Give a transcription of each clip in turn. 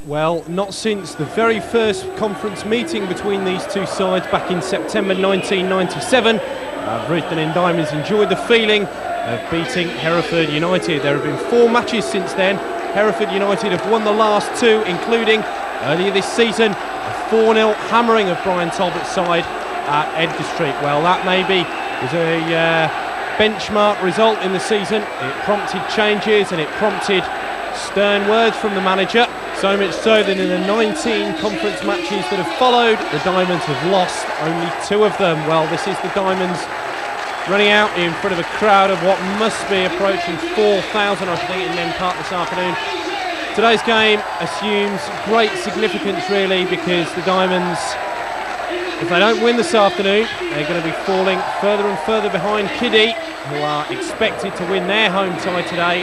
Well, not since the very first conference meeting between these two sides back in September 1997 have Rushden and Diamonds enjoyed the feeling of beating Hereford United. There have been 4 matches since then. Hereford United have won the last 2, including earlier this season a 4-0 hammering of Brian Talbot's side at Edgar Street. Well, that maybe was a benchmark result in the season. It prompted changes and it prompted stern words from the manager. So much so that in the 19 conference matches that have followed, the Diamonds have lost only 2 of them. Well, this is the Diamonds running out in front of a crowd of what must be approaching 4,000, I think, in Nene Park this afternoon. Today's game assumes great significance, really, because the Diamonds, if they don't win this afternoon, they're going to be falling further and further behind Kiddie, who are expected to win their home tie today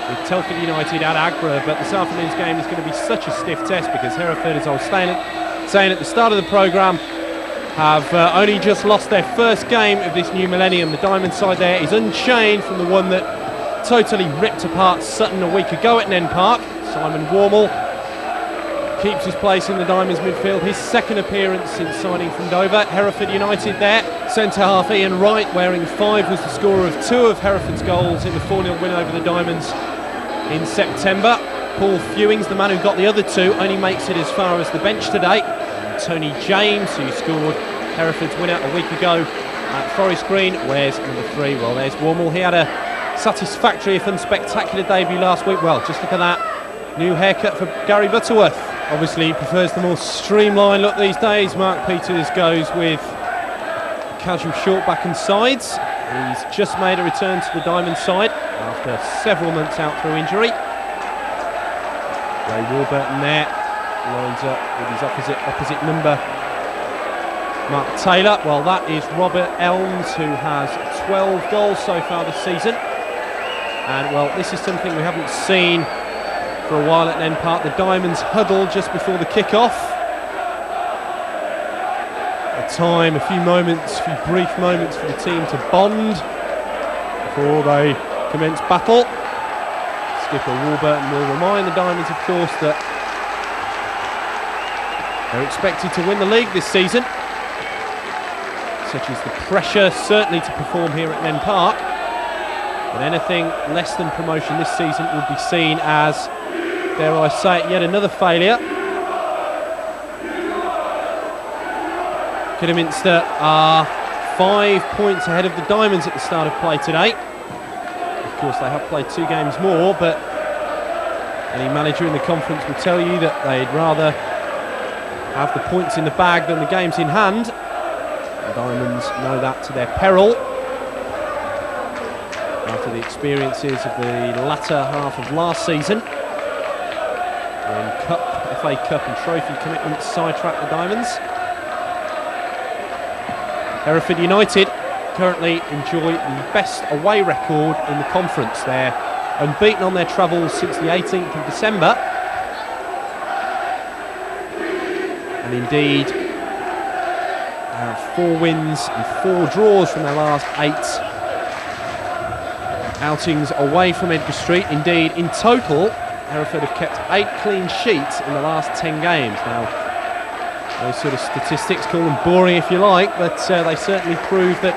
with Telford United at Agra. But this afternoon's game is going to be such a stiff test because Hereford, as I was saying at the start of the programme, have only just lost their first game of this new millennium. The Diamond side there is unchained from the one that totally ripped apart Sutton a week ago at Nene Park. Simon Wormel keeps his place in the Diamonds midfield, his second appearance since signing from Dover. Hereford United there, centre half Ian Wright wearing 5 was the scorer of 2 of Hereford's goals in the 4-0 win over the Diamonds in September. Paul Fewings, the man who got the other 2, only makes it as far as the bench today. And Tony James, who scored Hereford's winner a week ago at Forest Green, wears number 3. Well, there's Wormel. He had a satisfactory, if unspectacular debut last week. Well, just look at that new haircut for Gary Butterworth. Obviously, he prefers the more streamlined look these days. Mark Peters goes with casual short back and sides. He's just made a return to the Diamond side after several months out through injury. Ray Warburton there lines up with his opposite number, Mark Taylor. Well, that is Robert Elms, who has 12 goals so far this season. And, well, this is something we haven't seen for a while at Nene Park. The Diamonds huddle just before the kick-off. A few brief moments for the team to bond before they commence battle. Skipper Warburton will remind the Diamonds, of course, that they're expected to win the league this season. Such is the pressure, certainly, to perform here at Nene Park. But anything less than promotion this season would be seen as, dare I say it, yet another failure. Kidderminster are 5 points ahead of the Diamonds at the start of play today. Of course, they have played 2 games more, but any manager in the conference will tell you that they'd rather have the points in the bag than the games in hand. The Diamonds know that to their peril after the experiences of the latter half of last season, when FA Cup and trophy commitments sidetracked the Diamonds. Hereford United currently enjoy the best away record in the conference. They're unbeaten on their travels since the 18th of December. And indeed, they have 4 wins and 4 draws from their last 8 outings away from Edgar Street. Indeed, in total, Hereford have kept 8 clean sheets in the last 10 games. Now, those sort of statistics, call them boring if you like, but they certainly prove that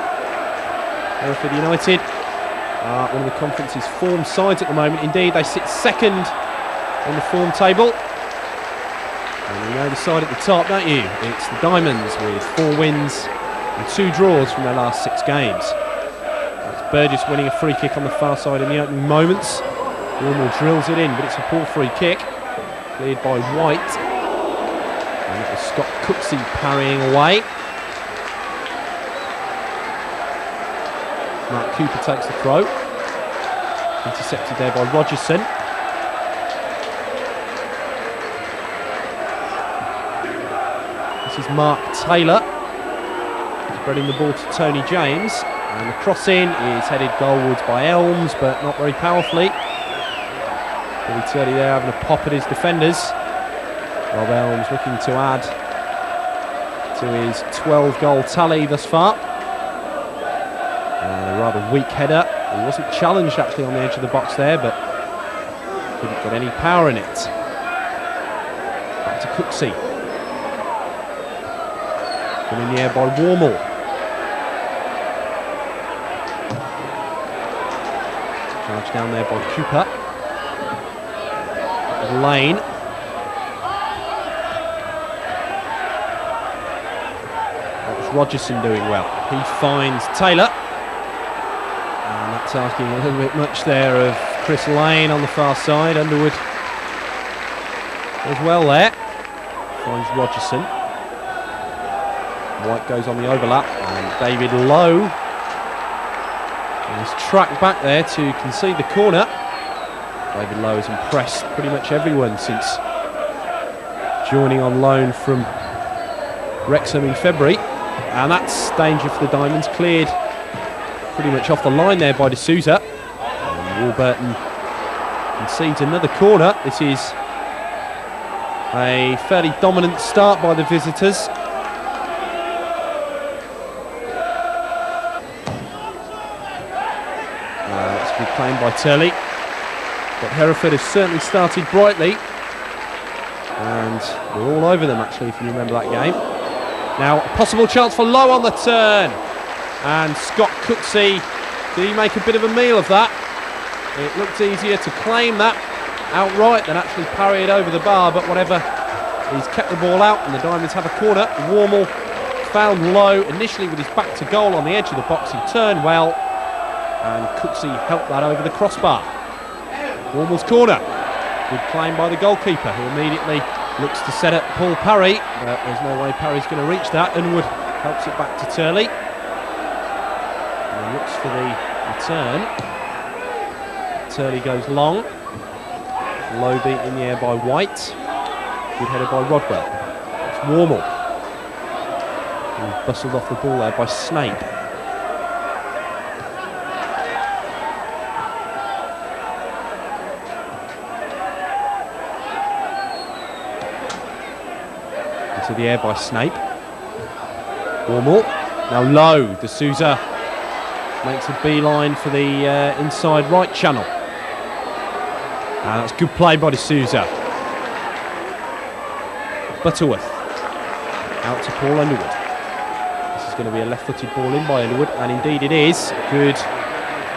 Hereford United are one of the conference's form sides at the moment. Indeed, they sit second on the form table. And you know the side at the top, don't you? It's the Diamonds with 4 wins and 2 draws from their last 6 games. That's Burgess winning a free kick on the far side in the opening moments. Warmel drills it in, but it's a poor free kick, cleared by White. And it was Scott Cooksey parrying away. Mark Cooper takes the throw. Intercepted there by Rogerson. This is Mark Taylor, spreading the ball to Tony James. And the cross-in is headed goalwards by Elms, but not very powerfully. Billy Turley there having a pop at his defenders. Rob Elms looking to add to his 12-goal tally thus far. And a rather weak header. He wasn't challenged actually on the edge of the box there, but couldn't get any power in it. Back to Cooksey. And in the air by Warmall. Charge down there by Cooper. Lane. That was Rogerson doing well. He finds Taylor. And that's asking a little bit much there of Chris Lane on the far side. Underwood as well there. Finds Rogerson. White goes on the overlap. And David Lowe is tracked back there to concede the corner. David Lowe has impressed pretty much everyone since joining on loan from Wrexham in February. And that's danger for the Diamonds, cleared pretty much off the line there by D'Souza. And Warburton concedes another corner. This is a fairly dominant start by the visitors. That's good claim by Turley. But Hereford has certainly started brightly, and we're all over them actually, if you remember that game. Now a possible chance for Lowe on the turn, and Scott Cooksey, did he make a bit of a meal of that? It looked easier to claim that outright than actually parry it over the bar, but whatever, he's kept the ball out and the Diamonds have a corner. Warmall found Lowe initially with his back to goal on the edge of the box. He turned well, and Cooksey helped that over the crossbar. Warmall's corner. Good claim by the goalkeeper, who immediately looks to set up Paul Parry, but there's no way Parry's going to reach that. Underwood helps it back to Turley. And he looks for the return. Turley goes long. Low beat in the air by White. Good header by Rodwell. It's Warmall. And bustled off the ball there by Snape. To the air by Snape. Warmall. Now Lowe. D'Souza makes a beeline for the inside right channel. And that's good play by D'Souza. Butterworth. Out to Paul Underwood. This is going to be a left-footed ball in by Underwood, and indeed it is. Good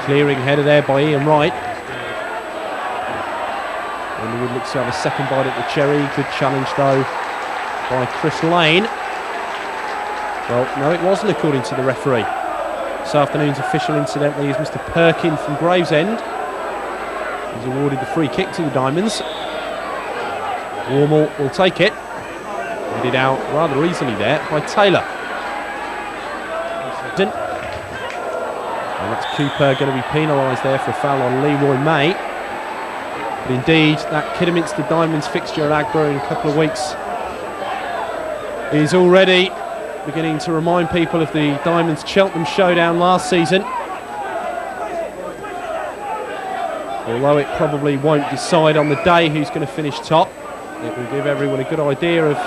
clearing header there by Ian Wright. Underwood looks to have a second bite at the cherry. Good challenge though by Chris Lane. Well, no, it wasn't according to the referee. This afternoon's official, incidentally, is Mr. Perkin from Gravesend. He's awarded the free kick to the Diamonds. Warmall will take it. Headed out rather easily there by Taylor. And that's Cooper going to be penalised there for a foul on Leroy May. But indeed, that Kidderminster Diamonds fixture at Agborough in a couple of weeks is already beginning to remind people of the Diamonds Cheltenham showdown last season. Although it probably won't decide on the day who's going to finish top, it will give everyone a good idea of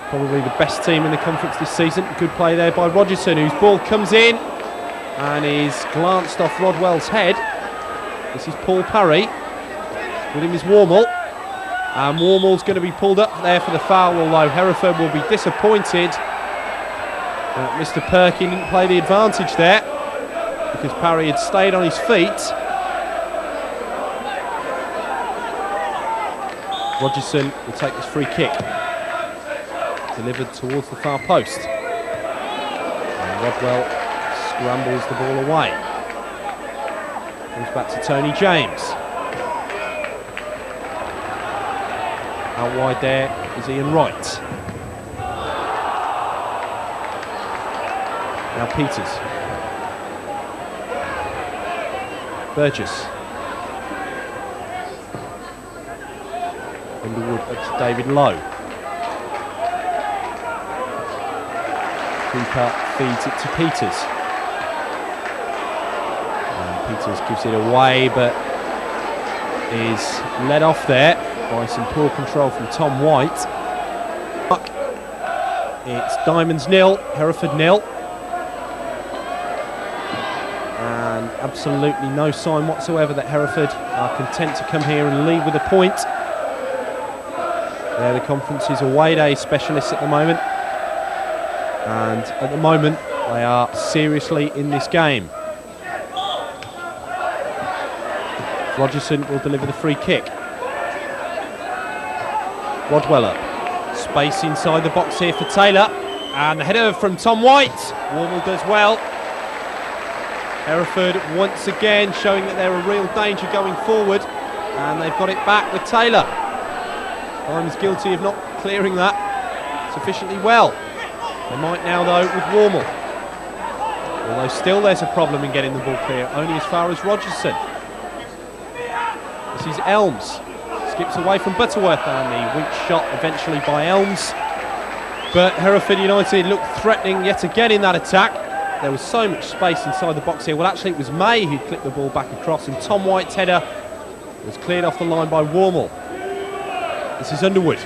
probably the best team in the conference this season. Good play there by Rogerson, whose ball comes in and is glanced off Rodwell's head. This is Paul Parry. With him is Warmall. And Warmall's going to be pulled up there for the foul, although Hereford will be disappointed that Mr. Perkin didn't play the advantage there, because Parry had stayed on his feet. Rogerson will take this free kick, delivered towards the far post. And Rodwell scrambles the ball away. Comes back to Tony James. Out wide there is Ian Wright. Now Peters. Burgess. Underwood up to David Lowe. Cooper feeds it to Peters. And Peters gives it away, but is led off there by some poor control from Tom White. It's Diamonds 0, Hereford 0. And absolutely no sign whatsoever that Hereford are content to come here and lead with a point. They're the conference's away day specialists at the moment. And at the moment, they are seriously in this game. Rogerson will deliver the free kick. Rodwell up. Space inside the box here for Taylor. And the header from Tom White. Warmel does well. Hereford once again showing that they're a real danger going forward. And they've got it back with Taylor. Diamond's guilty of not clearing that sufficiently well. They might now though with Warmel. Although still there's a problem in getting the ball clear, only as far as Rogerson. This is Elms. Skips away from Butterworth and the weak shot eventually by Elms. But Hereford United looked threatening yet again in that attack. There was so much space inside the box here. Well, actually it was May who clipped the ball back across and Tom White's header was cleared off the line by Warmel. This is Underwood.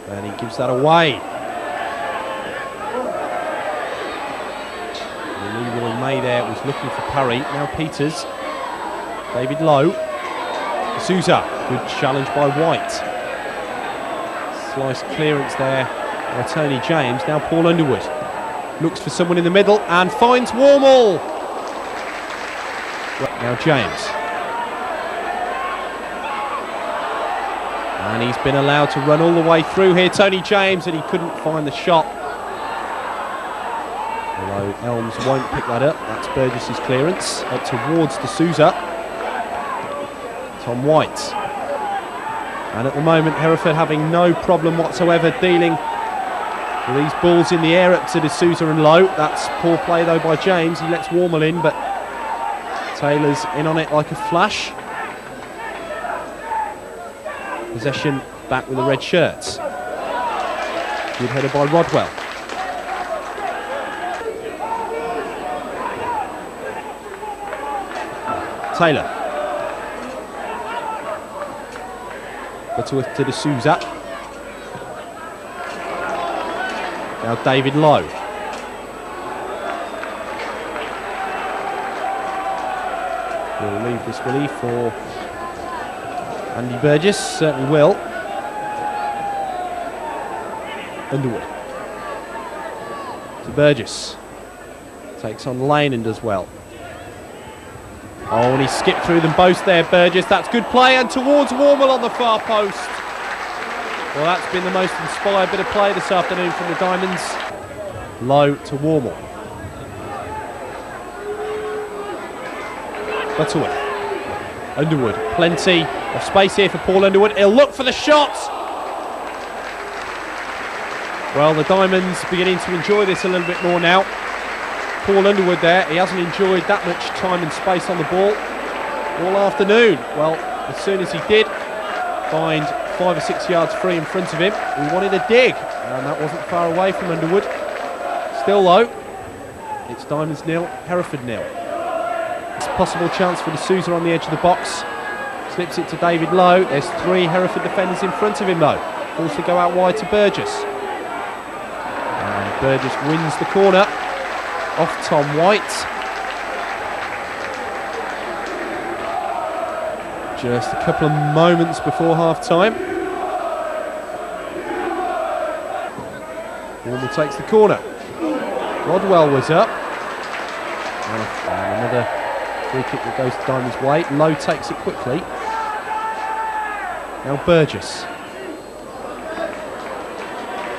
And he gives that away. Leroy May there was looking for Parry. Now Peters. David Lowe. Sousa. Good challenge by White. Slice clearance there by Tony James. Now Paul Underwood. Looks for someone in the middle and finds Warmel. Now James. And he's been allowed to run all the way through here. Tony James, and he couldn't find the shot. Although Elms won't pick that up. That's Burgess's clearance. Up towards D'Souza. Tom White. And at the moment, Hereford having no problem whatsoever dealing with these balls in the air up to D'Souza and Lowe. That's poor play though by James. He lets Warmel in, but Taylor's in on it like a flash. Possession back with the red shirts. Good header by Rodwell. Taylor. Butterworth to D'Souza. Now David Lowe. We'll leave this, will he, for Andy Burgess? Certainly will. Underwood. To Burgess. Takes on Lane and does well. Oh, and he skipped through them both there, Burgess. That's good play, and towards Warmel on the far post. Well, that's been the most inspired bit of play this afternoon from the Diamonds. Low to Warmel. Butterworth. Underwood. Plenty of space here for Paul Underwood. He'll look for the shot. Well, the Diamonds beginning to enjoy this a little bit more now. Paul Underwood there, he hasn't enjoyed that much time and space on the ball all afternoon. Well, as soon as he did find 5 or 6 yards free in front of him, he wanted a dig, and that wasn't far away from Underwood. Still though, it's Diamonds 0, Hereford 0. It's a possible chance for D'Souza on the edge of the box. Slips it to David Lowe. There's 3 Hereford defenders in front of him though. Forced to go out wide to Burgess. And Burgess wins the corner off Tom White. Just a couple of moments before half-time. Warmel takes the corner. Rodwell was up. And another free kick that goes to Diamond's way. Lowe takes it quickly. Now Burgess.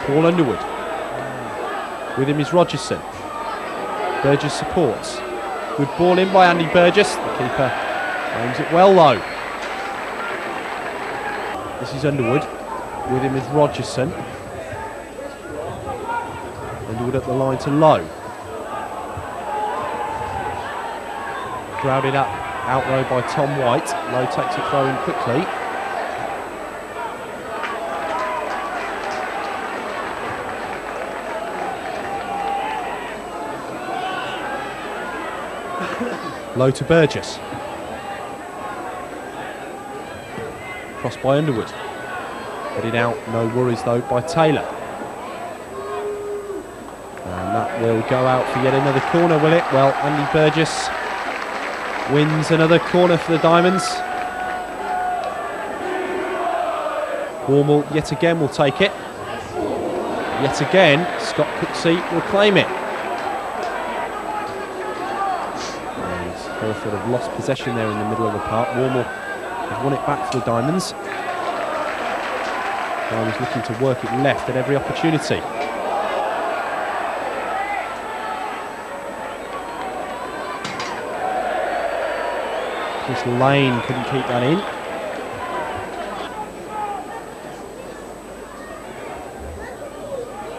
Paul Underwood. With him is Rogerson. Burgess supports. Good ball in by Andy Burgess. The keeper aims it well low. This is Underwood. With him is Rogerson. Underwood up the line to Lowe. Crowded up out row by Tom White. Lowe takes a throw in quickly. Low to Burgess. Crossed by Underwood. Headed out, no worries though, by Taylor. And that will go out for yet another corner, will it? Well, Andy Burgess wins another corner for the Diamonds. Warmall yet again will take it. Yet again, Scott Cooksey will claim it. And Hereford have lost possession there in the middle of the park. Warmall has won it back for the Diamonds. Diamonds looking to work it left at every opportunity. Chris Lane couldn't keep that in.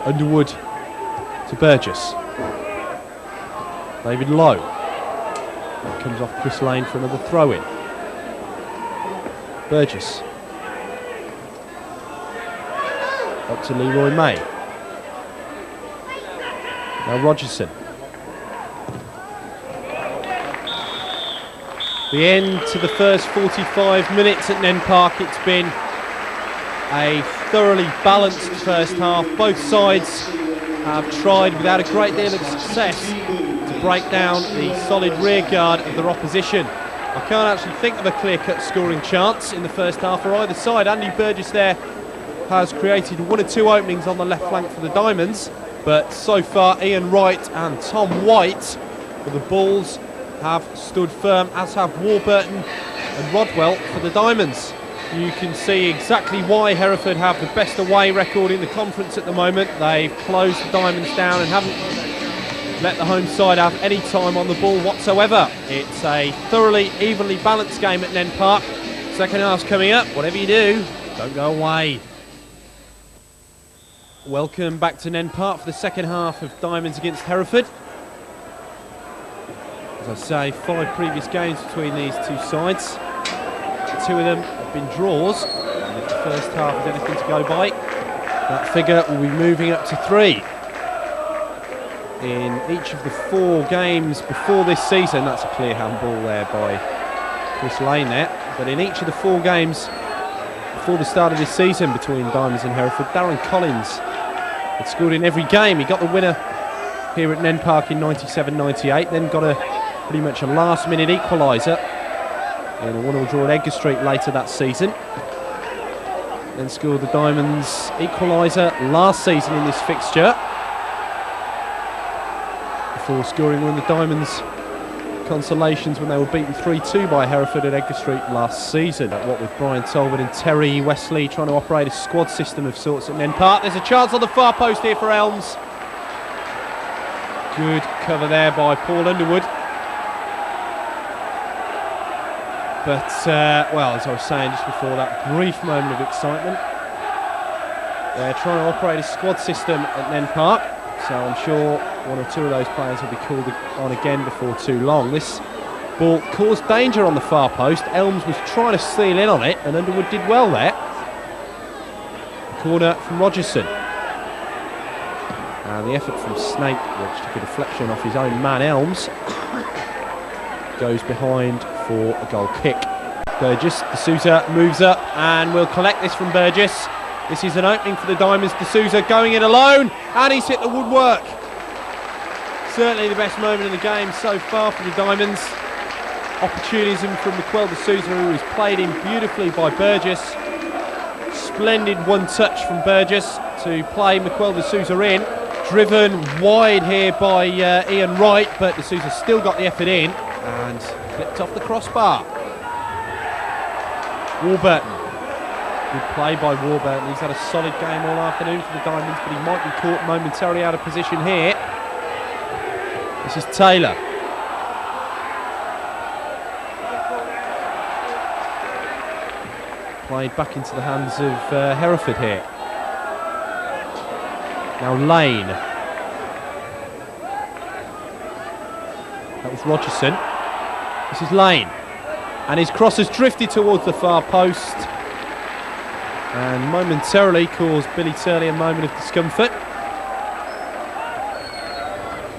Underwood to Burgess. David Lowe. That comes off Chris Lane for another throw-in. Burgess. Up to Leroy May. Now Rogerson. The end to the first 45 minutes at Nene Park. It's been a thoroughly balanced first half. Both sides have tried without a great deal of success to break down the solid rear guard of their opposition. I can't actually think of a clear-cut scoring chance in the first half for either side. Andy Burgess there has created one or two openings on the left flank for the Diamonds, but so far Ian Wright and Tom White for the Bulls have stood firm, as have Warburton and Rodwell for the Diamonds. You can see exactly why Hereford have the best away record in the conference at the moment. They've closed the Diamonds down and haven't let the home side have any time on the ball whatsoever. It's a thoroughly evenly balanced game at Nene Park. Second half's coming up. Whatever you do, don't go away. Welcome back to Nene Park for the second half of Diamonds against Hereford. As I say, 5 previous games between these two sides. 2 of them have been draws, and if the first half is anything to go by, that figure will be moving up to 3. In each of the 4 games before this season, that's a clear handball there by Chris Lane there, but in each of the 4 games before the start of this season between Diamonds and Hereford, Darren Collins had scored in every game. He got the winner here at Nene Park in 97-98, then got pretty much a last-minute equaliser in a 1-1 draw at Edgar Street later that season. Then scored the Diamonds equaliser last season in this fixture, before scoring one of the Diamonds consolations when they were beaten 3-2 by Hereford at Edgar Street last season. What with Brian Talbot and Terry Wesley trying to operate a squad system of sorts at Nene Park. There's a chance on the far post here for Elms. Good cover there by Paul Underwood. But, well, as I was saying just before, that brief moment of excitement. They're trying to operate a squad system at Nene Park, so I'm sure 1 or 2 of those players will be called on again before too long. This ball caused danger on the far post. Elms was trying to steal in on it, and Underwood did well there. Corner from Rogerson. And the effort from Snake, which took a deflection off his own man, Elms, goes behind for a goal kick. Burgess, D'Souza moves up and will collect this from Burgess. This is an opening for the Diamonds. D'Souza going in alone, and he's hit the woodwork. Certainly the best moment in the game so far for the Diamonds. Opportunism from Miquel D'Souza, who was played in beautifully by Burgess. Splendid one touch from Burgess to play Miquel D'Souza in. Driven wide here by Ian Wright, but D'Souza still got the effort in and clipped off the crossbar. Warburton. Good play by Warburton. He's had a solid game all afternoon for the Diamonds, but he might be caught momentarily out of position here. This is Taylor. Played back into the hands of Hereford here. Now Lane. That was Rogerson. This is Lane. And his cross has drifted towards the far post and momentarily caused Billy Turley a moment of discomfort.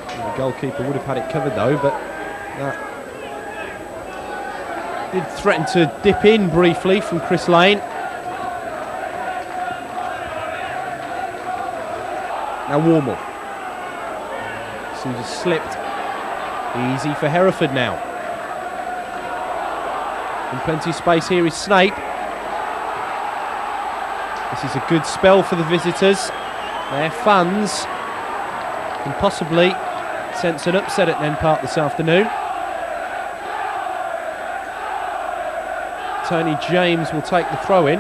The goalkeeper would have had it covered though, but that did threaten to dip in briefly from Chris Lane. Now Warmall. Seems to have slipped. Easy for Hereford now. In plenty of space here is Snape. This is a good spell for the visitors. Their fans can possibly sense an upset at Nene Park this afternoon. Tony James will take the throw in.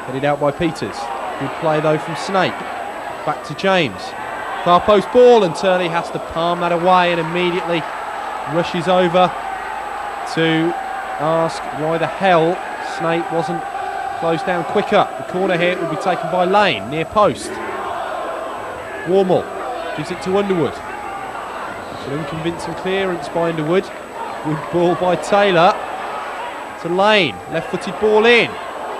Headed out by Peters. Good play though from Snape. Back to James. Far post ball, and Turley has to palm that away and immediately rushes over to ask why the hell Snape wasn't closed down quicker. The corner here will be taken by Lane, near post. Warmall gives it to Underwood. It's an unconvincing clearance by Underwood. Good ball by Taylor to Lane. Left-footed ball in.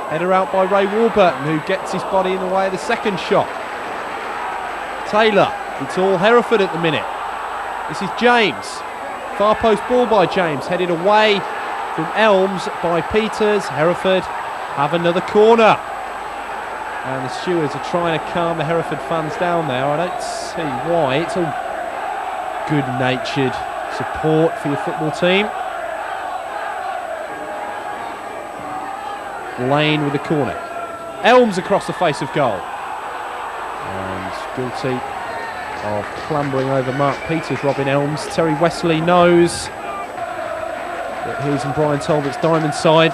Header out by Ray Warburton, who gets his body in the way of the second shot. Taylor, it's all Hereford at the minute. This is James. Far post ball by James, headed away from Elms by Peters. Hereford have another corner. And the stewards are trying to calm the Hereford fans down there. I don't see why. It's all good-natured support for your football team. Lane with the corner. Elms across the face of goal. And guilty of clambering over Mark Peters, Robin Elms. Terry Wesley knows that his and Brian Talbot's Diamond side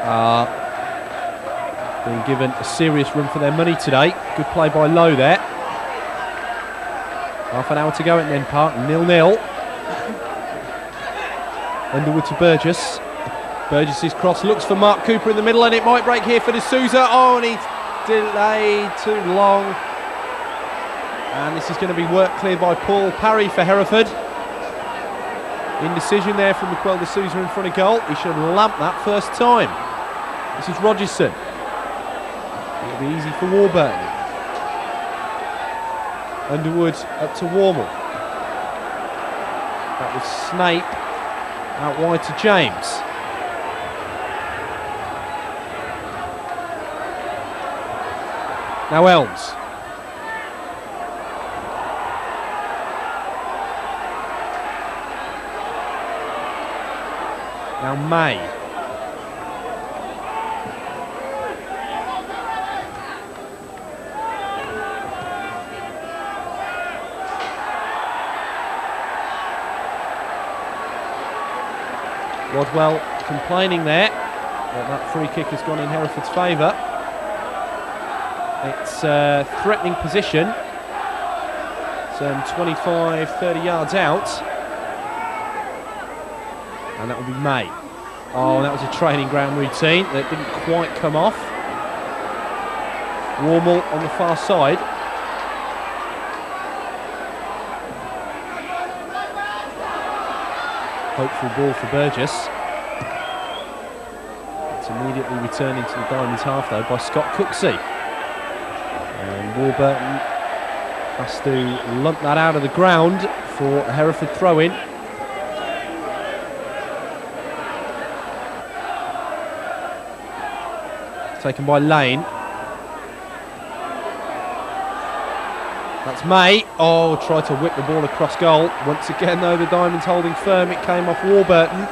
are being given a serious run for their money today. Good play by Lowe there. Half an hour to go at Nene Park, 0-0. Underwood to Burgess. Burgess's cross looks for Mark Cooper in the middle, and it might break here for D'Souza. Oh, and he's delayed too long. And this is going to be work cleared by Paul Parry for Hereford. Indecision there from Miquel D'Souza in front of goal. He should have lamped that first time. This is Rogerson. It'll be easy for Warburton. Underwood up to Warmall. That was Snape out wide to James. Now Elms. Now May. Rodwell complaining there that free kick has gone in Hereford's favour. It's a threatening position, some 25-30 yards out, and that will be May. Oh, that was a training ground routine that didn't quite come off. Warmall on the far side. Hopeful ball for Burgess. It's immediately returned into the Diamonds half though by Scott Cooksey. And Warburton has to lump that out of the ground for a Hereford throw-in. Taken by Lane. That's May. Oh, tried to whip the ball across goal. Once again, though, the Diamonds holding firm. It came off Warburton.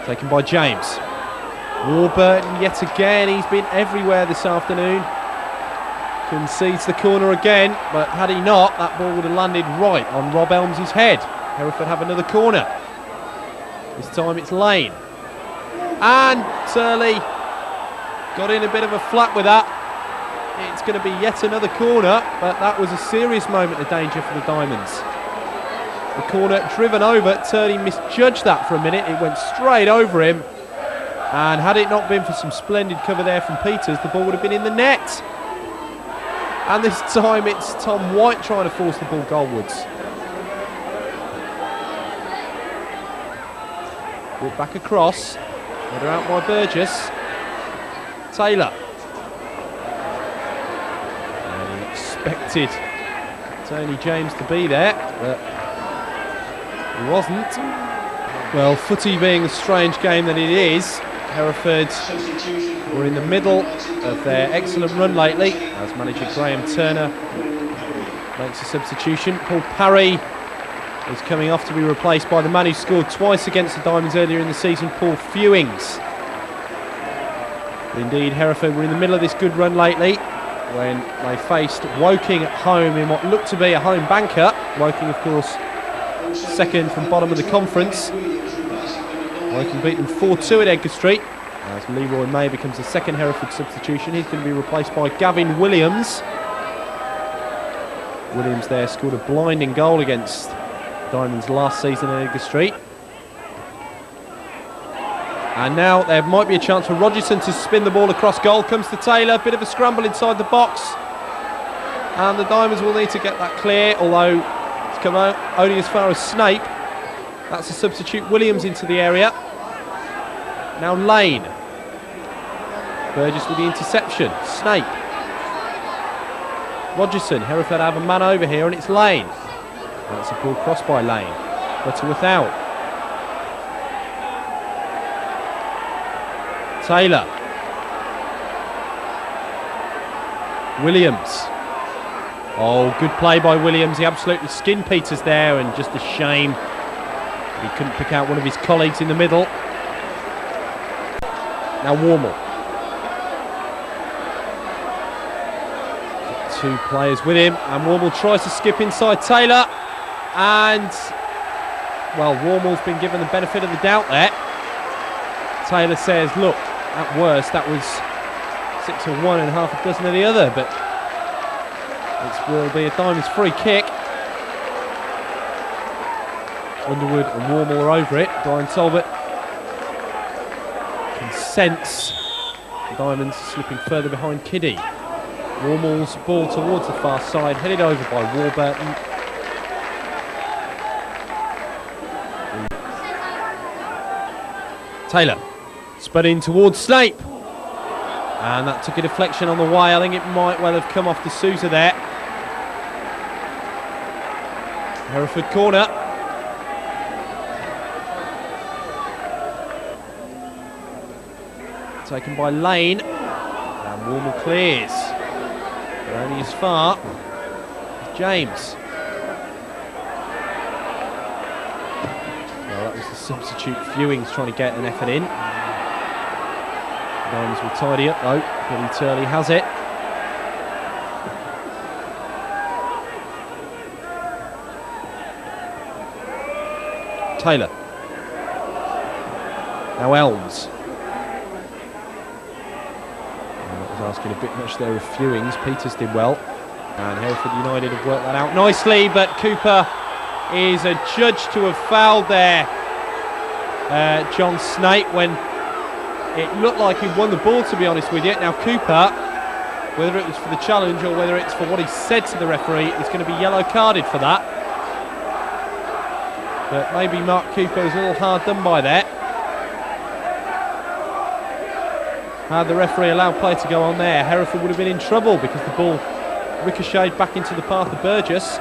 Taken by James. Warburton yet again. He's been everywhere this afternoon. Concedes the corner again, but had he not, that ball would have landed right on Rob Elms' head. Hereford have another corner. This time it's Lane. And Turley got in a bit of a flap with that. It's going to be yet another corner, but that was a serious moment of danger for the Diamonds. The corner driven over. Turley misjudged that for a minute. It went straight over him. And had it not been for some splendid cover there from Peters, the ball would have been in the net. And this time it's Tom White trying to force the ball goalwards. Brought back across. Header out by Burgess. Taylor. And he expected Tony James to be there, but he wasn't. Well, footy being the strange game that it is, Hereford were in the middle of their excellent run lately as manager Graham Turner makes a substitution. Paul Parry is coming off to be replaced by the man who scored twice against the Diamonds earlier in the season, Paul Fewings. Indeed, Hereford were in the middle of this good run lately when they faced Woking at home in what looked to be a home banker. Woking, of course, second from bottom of the conference. Woking beat them 4-2 at Edgar Street, as Leroy May becomes the second Hereford substitution. He's going to be replaced by Gavin Williams. Williams there scored a blinding goal against Diamonds last season at Edgar Street. And now there might be a chance for Rogerson to spin the ball across goal. Comes to Taylor, bit of a scramble inside the box. And the Diamonds will need to get that clear, although it's come out only as far as Snape. That's a substitute. Williams into the area. Now Lane. Burgess with the interception. Snape. Rogerson. Hereford have a man over here, and it's Lane. That's a ball crossed by Lane. Butterworth out. Taylor. Williams. Oh, good play by Williams. He absolutely skinned Peters there, and just a shame he couldn't pick out one of his colleagues in the middle. Now Warmel. Two players with him, and Warmel tries to skip inside Taylor, and well, Warmel's been given the benefit of the doubt there. Taylor says, look, at worst that was 6 of one and half a dozen of the other, but it will be a Diamonds free kick. Underwood and Warmel are over it. Brian Talbot can sense the Diamonds slipping further behind Kiddie. Warmel's ball towards the far side, headed over by Warburton. Taylor spun in towards Snape, and that took a deflection on the way. I think it might well have come off the Sousa there. Hereford corner. Taken by Lane, and Warmel clears. But only as far as James. Well, that was the substitute. Fewings trying to get an effort in. Diamonds will tidy up though. Billy Turley has it. Taylor. Now Elms. Asking a bit much there of Fewings. Peters did well, and Hereford United have worked that out nicely, but Cooper is adjudged to have fouled there, John Snape, when it looked like he'd won the ball, to be honest with you. Now Cooper, whether it was for the challenge or whether it's for what he said to the referee, is going to be yellow carded for that. But maybe Mark Cooper was a little hard done by there. Had the referee allowed play to go on there, Hereford would have been in trouble because the ball ricocheted back into the path of Burgess.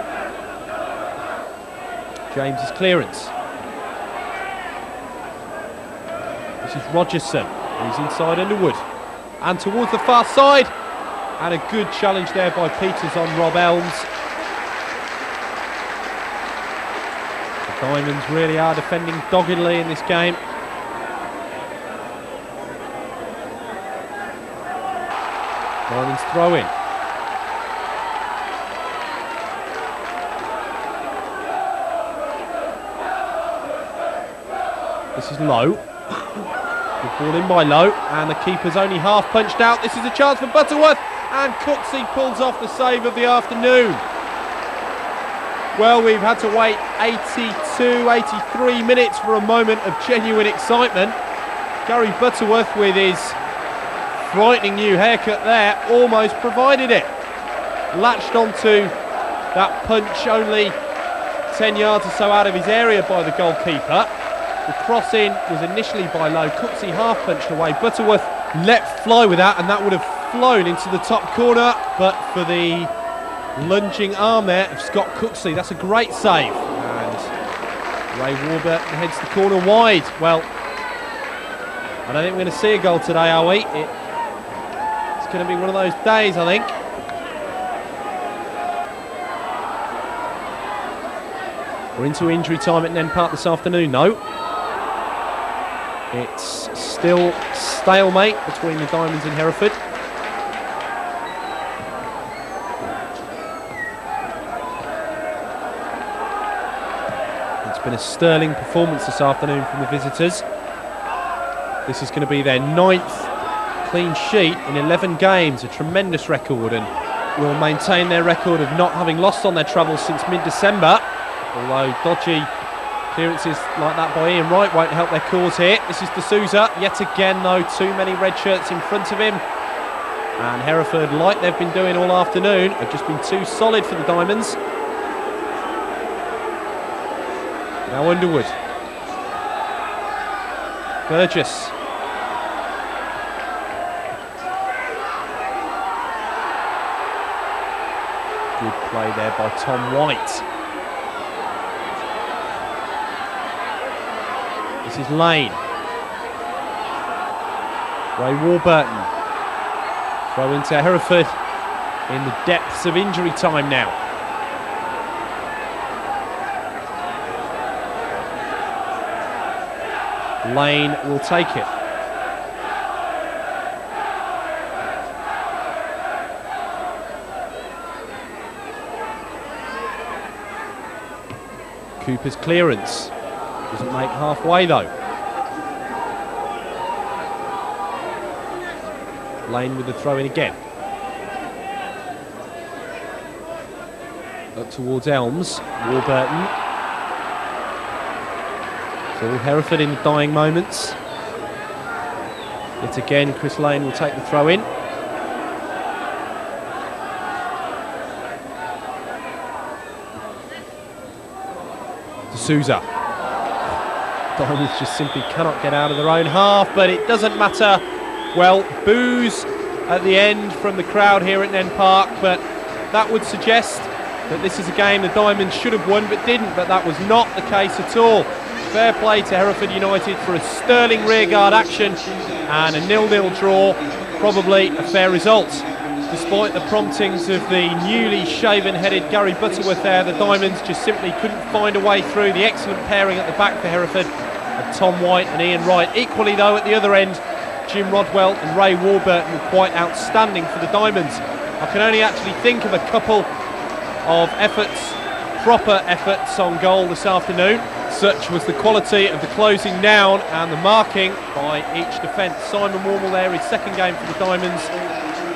James's clearance. This is Rogerson. He's inside Underwood. And towards the far side. And a good challenge there by Peters on Rob Elms. The Diamonds really are defending doggedly in this game. Diamonds throw in. This is Lowe. Good ball in by Lowe, and the keeper's only half punched out. This is a chance for Butterworth, and Cooksey pulls off the save of the afternoon. Well, we've had to wait 82, 83 minutes for a moment of genuine excitement. Gary Butterworth, with his frightening new haircut there, almost provided it. Latched onto that punch only 10 yards or so out of his area by the goalkeeper. The cross-in was initially by Lowe. Cooksey half punched away. Butterworth let fly with that, and that would have flown into the top corner, but for the lunging arm there of Scott Cooksey. That's a great save. And Ray Warburton heads the corner wide. Well, I don't think we're going to see a goal today, are we? It's going to be one of those days, I think. We're into injury time at Nene Park this afternoon, though. It's still stalemate between the Diamonds and Hereford. It's been a sterling performance this afternoon from the visitors. This is going to be their 9th clean sheet in 11 games, a tremendous record, and will maintain their record of not having lost on their travels since mid-December. Although dodgy clearances like that by Ian Wright won't help their cause here. This is D'Souza, yet again though, too many red shirts in front of him. And Hereford, like they've been doing all afternoon, have just been too solid for the Diamonds. Now Underwood. Burgess. Good play there by Tom White. This is Lane. Ray Warburton. Throw into Hereford in the depths of injury time now. Lane will take it. Cooper's clearance doesn't make halfway though. Lane with the throw in again. Up towards Elms. Warburton. So Hereford in the dying moments. Yet again, Chris Lane will take the throw in. D'Souza. Diamonds just simply cannot get out of their own half, but it doesn't matter. Well, boos at the end from the crowd here at Nene Park, but that would suggest that this is a game the Diamonds should have won but didn't, but that was not the case at all. Fair play to Hereford United for a sterling rearguard action and a 0-0 draw, probably a fair result. Despite the promptings of the newly shaven-headed Gary Butterworth there, the Diamonds just simply couldn't find a way through. The excellent pairing at the back for Hereford of Tom White and Ian Wright. Equally though at the other end, Jim Rodwell and Ray Warburton were quite outstanding for the Diamonds. I can only actually think of a couple of efforts, proper efforts on goal this afternoon. Such was the quality of the closing down and the marking by each defence. Simon Warmel there, his second game for the Diamonds,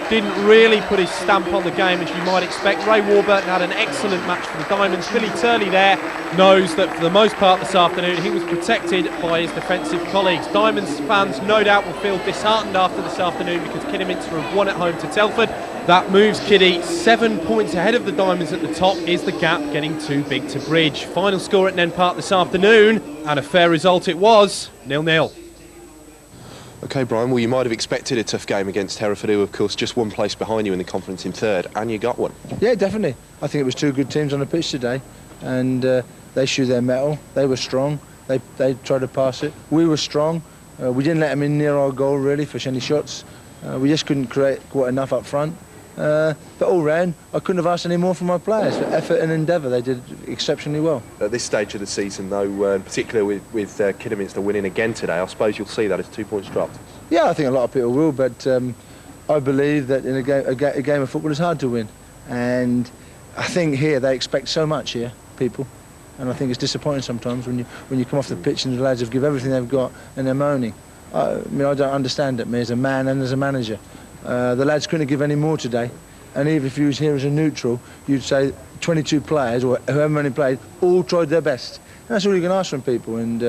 didn't really put his stamp on the game as you might expect. Ray Warburton had an excellent match for the Diamonds. Billy Turley there knows that for the most part this afternoon he was protected by his defensive colleagues. Diamonds fans no doubt will feel disheartened after this afternoon because Kidderminster have won at home to Telford. That moves Kiddie 7 points ahead of the Diamonds at the top. Is the gap getting too big to bridge? Final score at Nene Park this afternoon, and a fair result it was, 0-0. OK, Brian, well, you might have expected a tough game against Hereford, who, of course, just one place behind you in the conference in third, and you got one. Yeah, definitely. I think it was two good teams on the pitch today, and they showed their mettle. They were strong. They tried to pass it. We were strong. We didn't let them in near our goal, really, for any shots. We just couldn't create quite enough up front. But all round, I couldn't have asked any more from my players. For effort and endeavour, they did exceptionally well. At this stage of the season, though, particularly with Kidderminster winning again today, I suppose you'll see that as 2 points dropped. Yeah, I think a lot of people will, but I believe that in a game of football is hard to win. And I think here they expect so much here, people. And I think it's disappointing sometimes when you come off the pitch and the lads have given everything they've got and they're moaning. I mean, I don't understand it, me as a man and as a manager. The lads couldn't give any more today, and even if you was here as a neutral, you'd say 22 players, or however many played, all tried their best. And that's all you can ask from people, and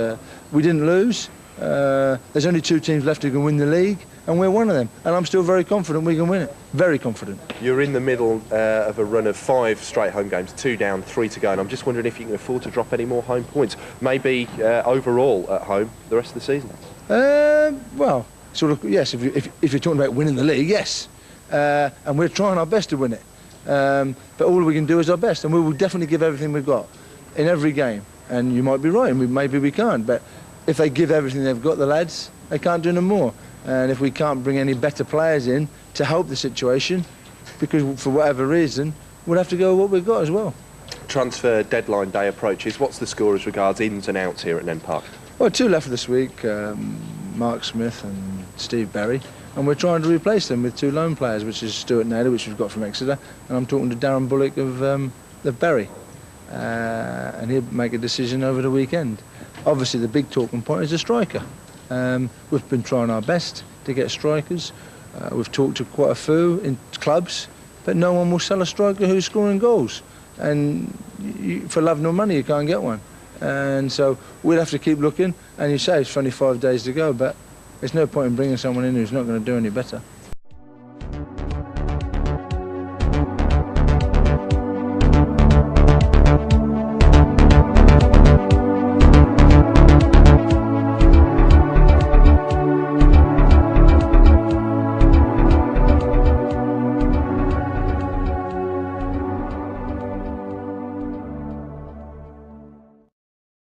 we didn't lose. There's only two teams left who can win the league, and we're one of them. And I'm still very confident we can win it. Very confident. You're in the middle of a run of 5 straight home games, 2 down, 3 to go, and I'm just wondering if you can afford to drop any more home points, maybe overall at home the rest of the season. Well, sort of, yes, if you're talking about winning the league, yes. And we're trying our best to win it. But all we can do is our best, and we will definitely give everything we've got in every game. And you might be right, and maybe we can't, but if they give everything they've got, the lads, they can't do no more. And if we can't bring any better players in to help the situation, because for whatever reason, we'll have to go with what we've got as well. transfer deadline day approaches, what's the score as regards ins and outs here at Nene Park? Well, 2 left this week, Mark Smith and Steve Berry, and we're trying to replace them with 2 loan players, which is Stuart Naylor, which we've got from Exeter, and I'm talking to Darren Bullock of Berry, and he'll make a decision over the weekend. Obviously, the big talking point is a striker. We've been trying our best to get strikers. We've talked to quite a few in clubs, but no one will sell a striker who's scoring goals. And for love nor money, you can't get one. And so we'll have to keep looking. And you say it's only 5 days to go, but there's no point in bringing someone in who's not going to do any better.